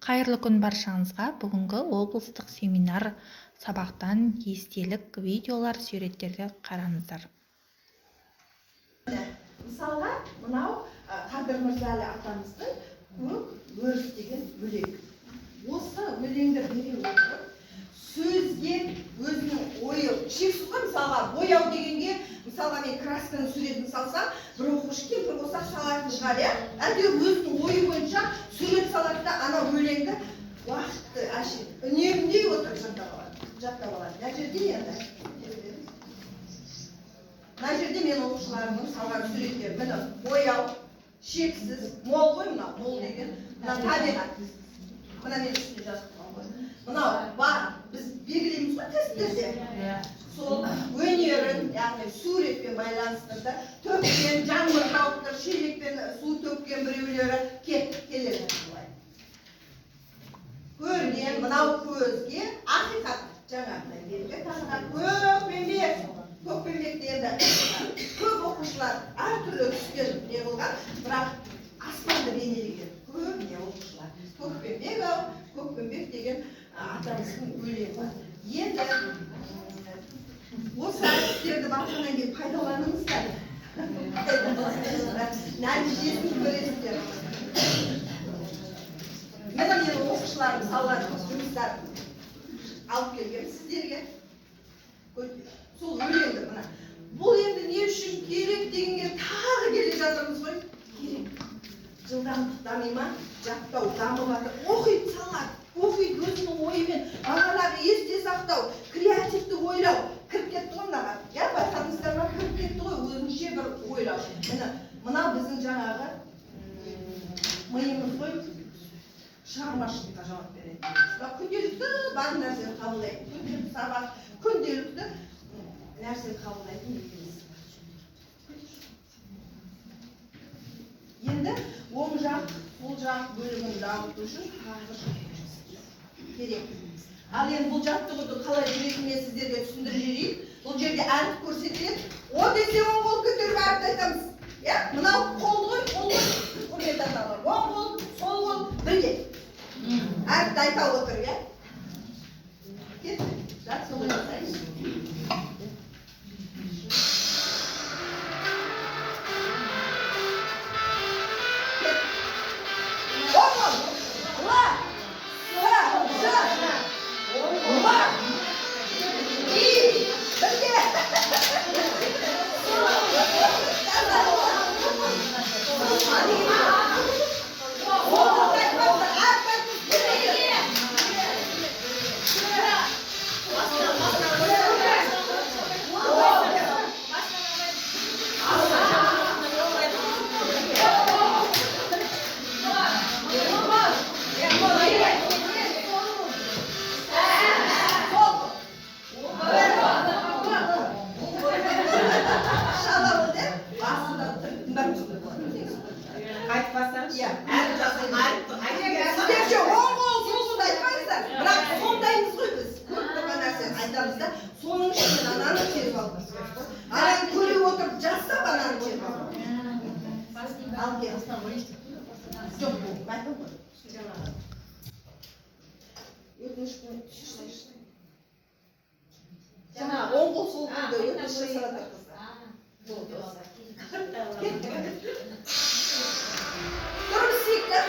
Қайырлы күн баршаңызға. Бүгінгі облыстық семинар сабақтан естелік видеолар, суреттерге қараңыздар. Мысалға, мынау Қадыр Мырзалы атамыздың көк өріс деген өлең. Осы өлеңді бере отырып, сөзге өзінің ойы, шексіз ғой, мысалға, бояу дегенге, мысалға мен красканы суретін салсам, бір оқушы кемпір болса салатын шығар, әйтеуір өзінің ойы бойынша сурет салады да, ана өлеңді уақытты үнемдей отырып жаттап алады. Мына жерде енді. Мына жерде мен оқушыларымның салған суреттері, міне бояу, шексіз, мол ғой, мына мол деген, мына табиғат. Мына мен үстіне жазып қойдым. Мынау бар, біз белгілейміз ғой тесттерде. Сол өнерін, яғни суретпен байланыстырды, төккен, жаңбыр жауып тұр, шелекпен су төккен біреулері келеді. Көрген, мынау көзге ақиқат жаңағыдай белгі тағылған көкпеңбекте енді көп оқушылар әртүрлі түскен не болған, бірақ аспанды бейнелеген көбіне оқушылар. Көкпеңбек деген атамыздың өлеңі бар. Енді осы әдістерді бақылаудан кейін пайдаланыңыздар. Нәтижесін көресіздер. Мен оқушыларым салған жұмыстарын алып келгенмін сіздерге. Сол өлеңді мына. Бұл енді не үшін керек дегенге тағы келе жатырмыз ғой? Керек. Жылдамдық дами ма? Жаттау дамып жатыр. Оқиды салады. Оқиды өзінің ойымен. Бағанағы есте сақтау, креативті ойлау. Кіріп кетті ғой мынаға. Байқадыңыздар ма? Кіріп кетті ғой өзінше бір ойлау. Мынау біздің жаңағы миымыз ғой. Шығармашылыққа жауап береді. Күнделікті бар нәрсені қабылдайды. Күнделікті сабақ, күнделікті нәрсені қабылдайтын екеніз. Енді оң жақ, сол жақ бөлігін дамыту үшін керек. Ал енді бұл жаттығуды қалай жүретініне сіздерге түсіндіріп жіберейін. Бұл жерде әріп көрсетіледі. О десе оң қол көтеріп әріпті айтамыз. Мынау қол ғой, құрметті аталар. Оң қол, сол қол бірге. Әріпті айта отыр, кетті. Жат солай жасайыз. Соның ішінен ананы теріп алдыңыз. Ананы көре отырып жазсам ананы теріп алдыңыз. Ал кел. Жоқ бұл, мәтін ғой. Өтінішпен түсірсайшы. Жаңа оң қол сол қолды өтініш жасалады қыздар. Тұрып істейікті.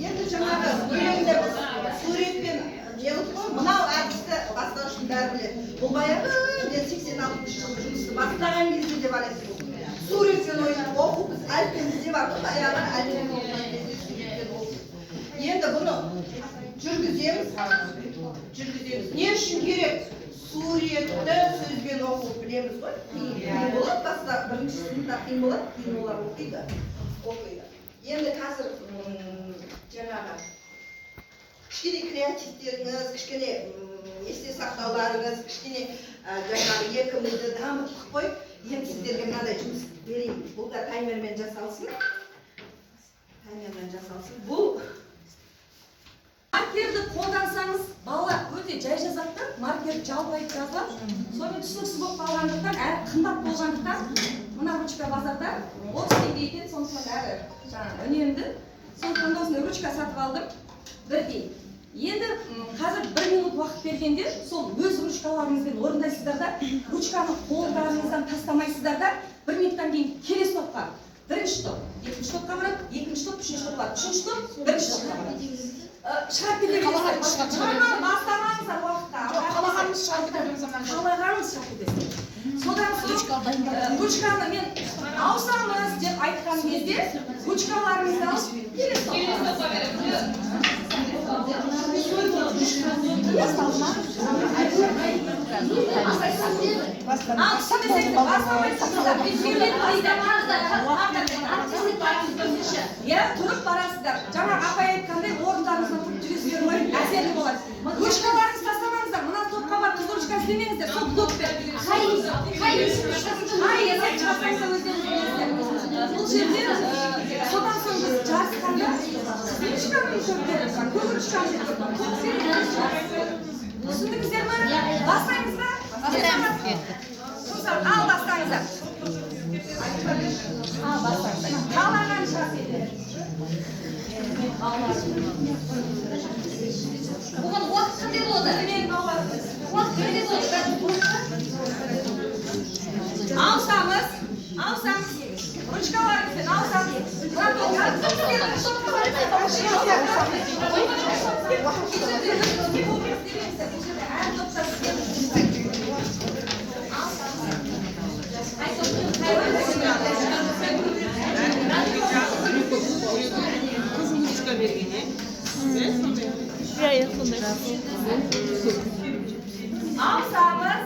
Енді жаңағы өлеңді біз суретпен неғып қой, мынау әдісті бастау үшін бәрі біледі. Бұл баяғы мен 86 жылғы жұмысты бастаған кезде де бар еді. Суретпен ойнап оқу біз әліппемізде бар ғой, баяғы әліппемен оқыған кезде суретпен оқу. Енді бұны жүргіземіз. Не үшін керек? Суретті сөзбен оқу білеміз ғой. Қиын болады, баста бірінші сыныпта қиын болады, кейін олар оқиды. Енді қазір жаңағы кішкене креативтеріңіз, кішкене есте сақтауларыңыз, кішкене жаңағы еркімізді дамытып қойып, Енді сіздерге мынадай жұмыс берейін. Бұл да таймермен жасалсын. Таймермен жасалсын. Бұл маркерді қолдансаңыз, бала өте жай жазады да, маркерді жалпайып жазылып, сонымен түсініксіз болып қалғандықтан, әрі қымбат болғандықтан, мына ручка базарда 30 теңге екен, сондықтан әрі үнемді. Сондықтан осындай ручка сатып алдым. Бірдей. Енді қазір 1 минут уақыт бергенде, сол өз ручкаларыңызбен орындайсыздар да, ручканы қолдарыңыздан тастамайсыздар да, 1 минуттан кейін келесі топқа. Бірінші топ, екінші топқа барады, екінші топ, үшінші топқа, үшінші топ, бірінші топқа барады. Шығарып кете бересіздер. Бастамаңыздар уақытта. Қалағанымыз шығарып кетеміз. Қалағанымыз шығарып кетесіздер. Содан соң ручканы мен ауысамыз деп айтқан кезде ручкаларыңызды алып келесі топқа береміз. Тұрып барасыздар. Жаңа апай айтқандай орындарыңыздан тұрып жүресіздер ғой, әсерлі болады. Ручкаларыңызды тастамаңыздар. Мына топқа барып қыз ручка іздемеңіздер. Сол блокпен. Қай есік шығарсаңыздар өздеріңіз білесіздер. Бұл жерде содан соң біз жарысқанда ручкамен көріп көк ручкамен түсіндіңіздер ме? Бастаймыз ба? Бастаймыз. Ал бастаңыздар. Қалаған шарт етеді. Бұған уақыт қандай болады? Уақыт қандай болады? Алсамыз. Ручкаларыңызбен алсамыз. Kızımızға бергене. Алсамыз.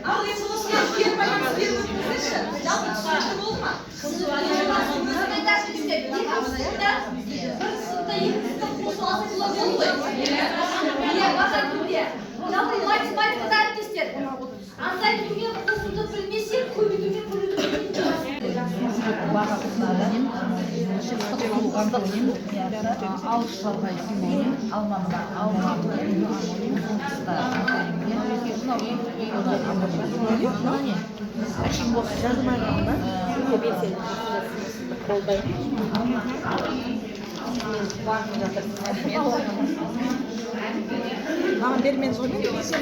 Ал енді осыны кері байланыс беріп өтіңіздерші. Жалпы түсінікті болды ма? Жалпы математикада әріптестер. Азайтуге қосуды білмесек, көбейтуге бөлуді Маған бермен жолмен сен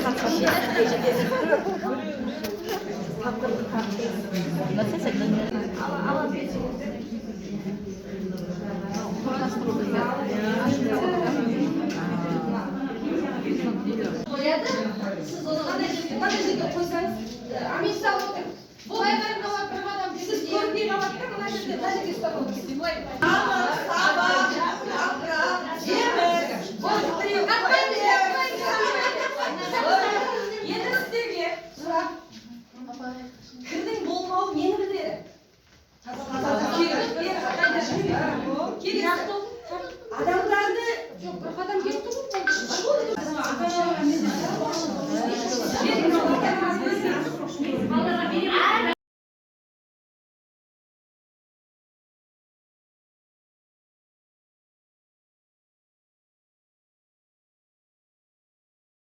қояды. Сіз оны қандай жерге қойсаңыз, амиса отыр. Бұл айбарын қалап бір адам сіз көрмей қалады да, мына жерде мына жерге ұстап алып кетеді. Былай. Енді сіздерге сұрақ. Кірдің болмауы нені білдіреді? Адамдарды Жоқ, бір қадам кетті ғой.